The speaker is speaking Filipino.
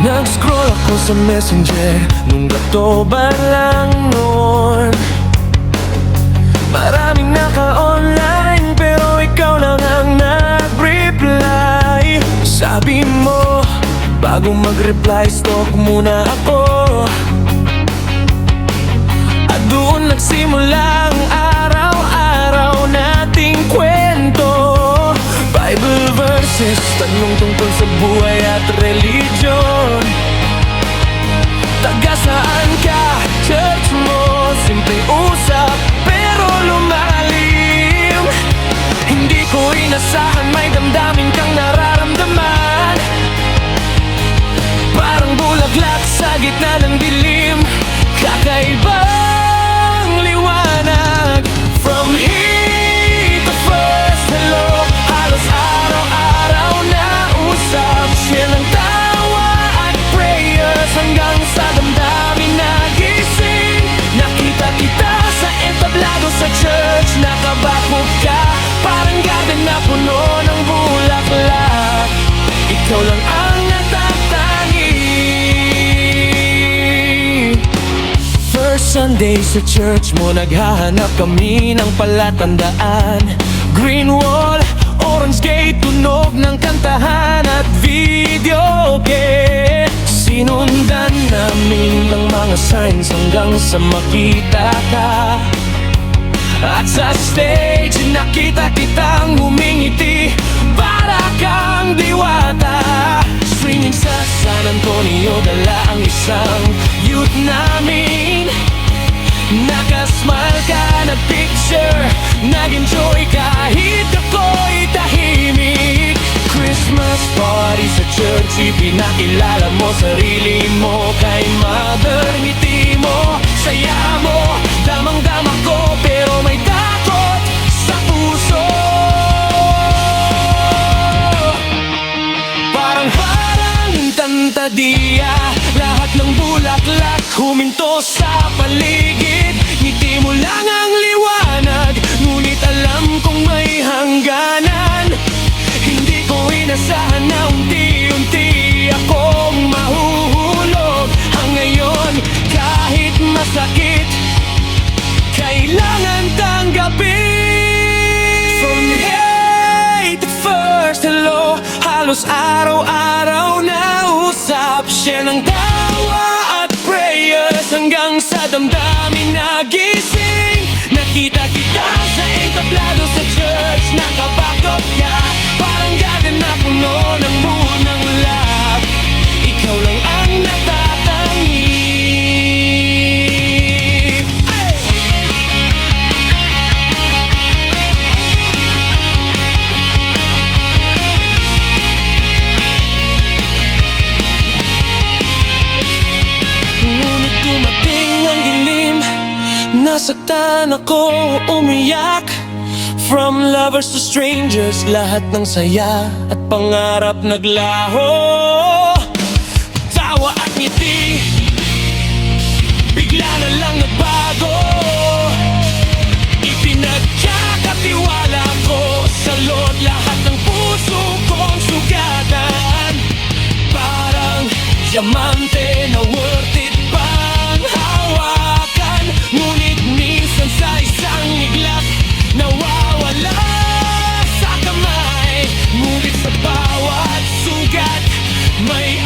Nag-scroll ako sa messenger nung gato ba lang noon. Maraming naka-online pero ikaw lang ang nag-reply. Sabi mo, bago mag-reply, stalk muna ako. At doon nagsimula ang araw-araw nating kwento. Bible verses, tanong tungkol sa buhay at religion. Taga saan ka? Church mo? Simpleng usap pero lumalim. Hindi ko inasahan may damdamin kang nararamdaman. Parang bulaklak sa gitna ng dilim. Kakaibang liwanag. From here to first hello, halos araw-araw na usap. Share ng tawa at prayers hanggang sa damdamin nagising. Nakita kita sa entablado sa church. Nakabakot ka, parang garden na puno ng bulaklak. Ikaw lang ang natatangi. First Sunday sa church mo, naghahanap kami ng palatandaan. Green wall, orange gate, tunog ng kantahan at video game. Sinundan namin ng mga signs hanggang sa makita ka. At sa stage, nakita kitang humingiti, para kang diwata. Streaming sa San Antonio, dala ang isang youth namin. Nakasmile ka, nag-picture, nag-enjoy kahit ako'y tahimik. Christmas party sa church, ipinakilala mo sarili mo kay Mother. Ngiti mo, saya mo, damang-dama ko, pero may takot sa puso. Parang tantadiya, lahat ng bulaklak huminto sa paligid. Ngiti mo lang ang liwanag, ngunit alam kong may hangganan. Hindi ko inasahan na unti-unti akong mahuhulog. Ang ngayon, kahit masakit, kailangan tanggapin. From hate to first hello, halos araw-araw na usap. Share ng tawa at prayers hanggang sa damdamin nagising. Nakita kita sa entablado sa church. Nakabakot ka, parang garden na puno ng munang love. Ikaw lang ang natatangi. Ngunit dumating ang dilim, nasaktan ako, umiyak. From lovers to strangers, lahat ng saya at pangarap naglaho. Tawa at ngiti, bigla na lang nagbago. Ipinagkakatiwala ko sa Lord lahat ng puso kong sugatan. Parang diamante na worth it pang hawakan. Ngunit minsan sa isang iglap, nawawala sa kamay. Ngunit sa bawat sugat, may